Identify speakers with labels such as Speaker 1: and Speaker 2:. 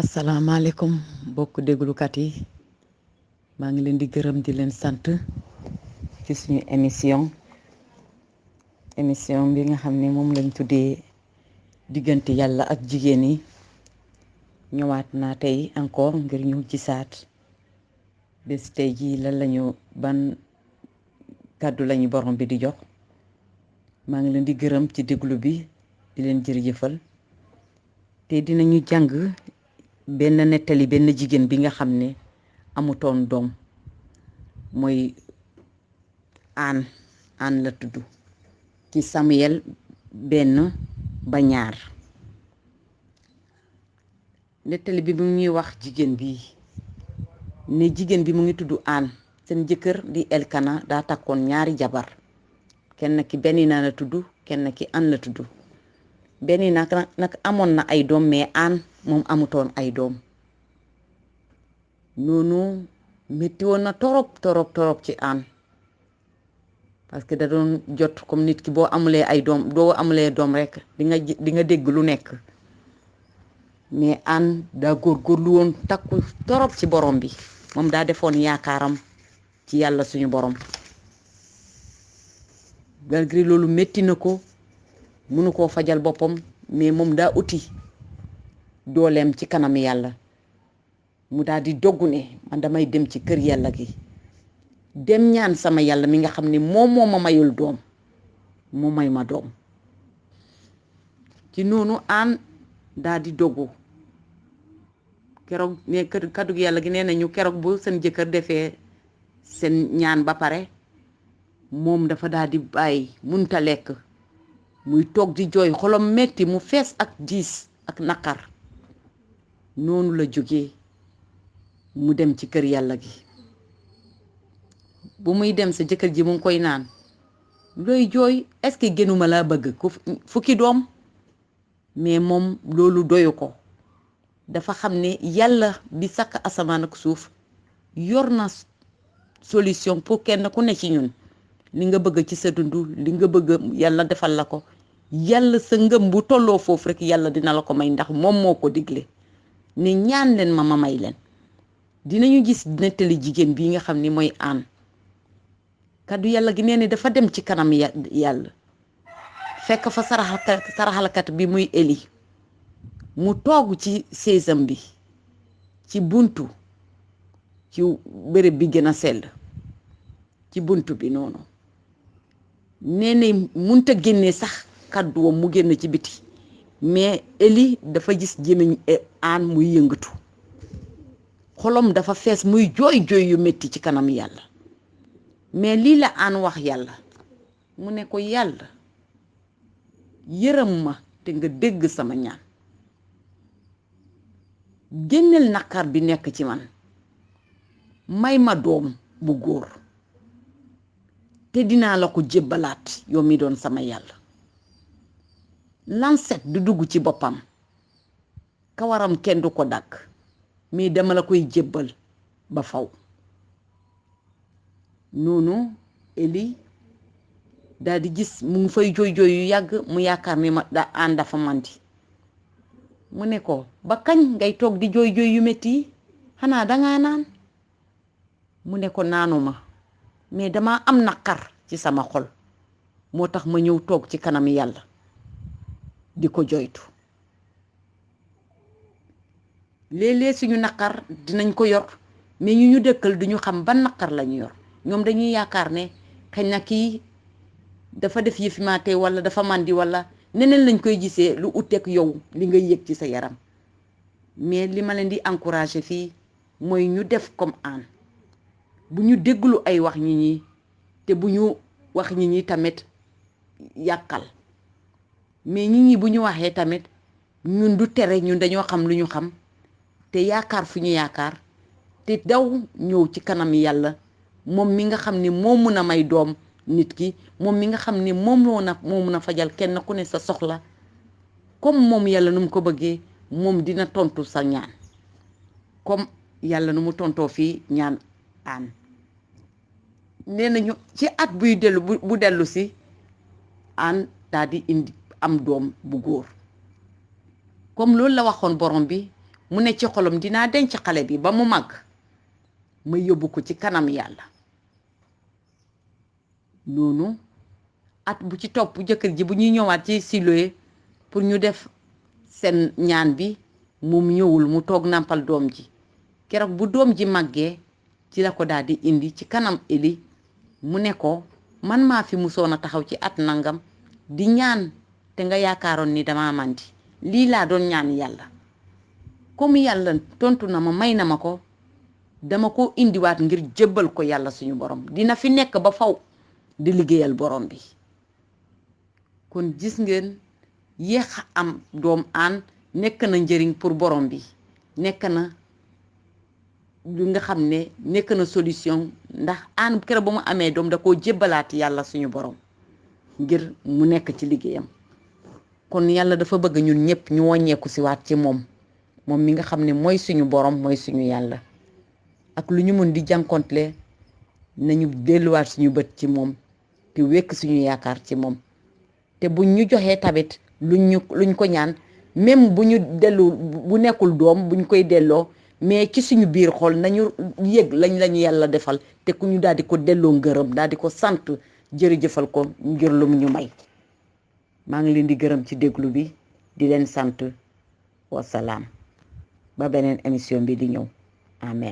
Speaker 1: asalaamaaleykum mbokk déglukat yi maa ngi leen di gërëm di leen sant ci suñu émission bi nga xam ne moom lañ tuddee diggante yàlla ak jigéen yi ñëwaat naa tey encore ngir ñu gisaat bés tey jii lan lañu ban kàddu lañu borom bi di jox maa ngi leen di gërëm ci déglu bi di leen jërëjëfal te dinañu jàng benn nettali benn jigéen bi nga xam ne amutoon doom mooy aan la tudd ci Samuel 1:2 nettali bi mu ñuy wax jigéen bi ne jigéen bi mu ngi tudd aan seen jëkkër di Elkana daa takkoon ñaari jabar kenn ki Benina la tudd kenn ki an la tudd Benina nag amoon na ay doom mais aan moom amutoon ay doom noonu métti woon na torop ci aan parce que da doon jot comme nit ki boo amulee ay doom doo amulee doom rek di nga dégg lu nekk mais aan daa góorgóorlu woon takku torop ci borom bi moom daa defoon yaakaaram ci yàlla suñu borom malgré loolu métti na ko mënu koo fajal boppam mais moom daa uti dooleem ci kanam yàlla mu daal di doggu ne man damay dem ci kër yàlla gi dem ñaan sama yàlla mi nga xam ne moom moo ma mayul doom mu may ma doom ci noonu aan daal di doggu keroog ne kaddu yàlla gi nee nañu keroog bu seen jëkkër defee seen ñaan ba pare moom dafa daal di bàyyi munta lekk muy toog di jooy xolam metti mu fees ak diis ak naqar noonu la jógee mu dem ci kër yàlla gi bu muy dem sa jëkkër ji mu ngi koy naan looy jooy est-ce que gënuma laa bëgg ku fukki doom mais moom loolu doyu ko dafa xam ne yàlla bi sàkk asamaan ak suuf yor na solution pour kenn ku ne ci ñun li nga bëgg ci sa dund li nga bëgg yàlla defal la ko yàlla sa ngëm bu tolloo foofu rek yàlla dina la ko may ndax moom moo ko digle ne ñaan leen ma may leen dinañu gis nettali jigéen bii nga xam ni mooy aan kaddu yàlla gi nee ne dafa dem ci kanam yàlla fekk fa saraxalkat bi muy Eli mu toog ci seesam bi ci buntu ci béréb bi gën a sell ci buntu bi noonu nee ne munta génne sax kaddu wam mu génn ci biti mais Eli dafa gis gémmiñ aan muy yëngatu xolom dafa fees muy jooy yu metti ci kanam yàlla mais lii la aan wax yàlla mu ne ko yàlla yërëm ma te nga dégg sama ñaan génneel naqar bi nekk ci man may ma doom bu góor te dinaa la ko jébbalaat yow mi doon sama yàlla lanset du dugg ci boppam kawaram kenn du ko dagg mais dama la koy jébbal ba faw noonu Eli daal di gis mu ngi fay jooy yu yàgg mu yaakaar ni ma da aan dafa mandi mu ne ko ba kañ ngay toog di jooy yu metti yi xanaa dangaa naan mu ne ko naanuma mais dama am naqar ci sama xol moo tax ma ñëw toog ci kanam yàlla di ko joytu léeg-léeg suñu naqar dinañ ko yor mais ñu dëkkal duñu xam ban naqar lañu yor ñoom dañuy yaakaar ne xëy na kii dafa def yëfi maate wala dafa màndi wala neneen lañ koy gisee lu uteek yow li nga yëg ci sa yaram mais li ma leen di encourager fii mooy ñu def comme aan bu ñu dégglu ay wax ñi te bu ñu wax ñi tamit yàqal mais ñi bu ñu waxee tamit ñun du tere ñun dañoo xam lu ñu xam te yaakaar fu ñu yaakaar te daw ñëw ci kanam yàlla moom mi nga xam ne moo mun a may doom nit ki moom mi nga xam ne moo mun a fajal kenn ku ne sa soxla comme moom yàlla nu mu ko bëggee moom dina tontu sa ñaan comme yàlla nu mu tontoo fii ñaan aan nee nañu ci at buy dellu bu dellu si aan daal di indi am doom bu góor comme loolu la waxoon borom bi mu ne ci xolam dinaa denc xale bi ba mu màgg ma yóbbu ko ci kanam yàlla. noonu at bu ci topp jëkkër ji bu ñuy ñëwaat ci Siloé pour ñu def seen ñaan bi moom ñëwul, mu toog nàmpal doom ji. keroog bu doom ji màggee ci la ko daal di indi ci kanam Eli mu ne ko man maa fi musoon a taxaw ci at nangam di ñaan te nga yaakaaroon ni dama màndi, lii laa doon ñaan yàlla. comme yàlla tontu na ma may na ma ko, dama ko indiwaat ngir jébbal ko yàlla suñu borom. dina fi nekk ba faw di liggéeyal borom bi. kon gis ngeen yéex am doom aan nekk na njëriñ pour borom bi, nekk na lu nga xam ne nekk na solution, ndax aan keroog ba mu amee doom da koo jébbalaat yàlla suñu borom ngir mu nekk ci liggéeyam. kon yàlla dafa bëgg ñun ñëpp ñu wàññeeku si waat ci moom mi nga xam ne mooy suñu borom, mooy suñu yàlla. ak lu ñu mën di jànkontle nañu delluwaat suñu bët ci moom te wekk suñu yaakaar ci moom. te buñ ñu joxee tamit luñ ko ñaan, même bu ñu bu nekkul doom buñ koy delloo, mais ci suñu biir xol nañu yëg lañu yàlla defal te ku ñu daal di ko delloo ngërëm, daal di ko sant, jërëjëfal ko ngir lu mu ñu may. maa ngi leen di gërëm ci déglu bi, di leen sant. wasalaam ba beneen émission bi di ñëw. amen.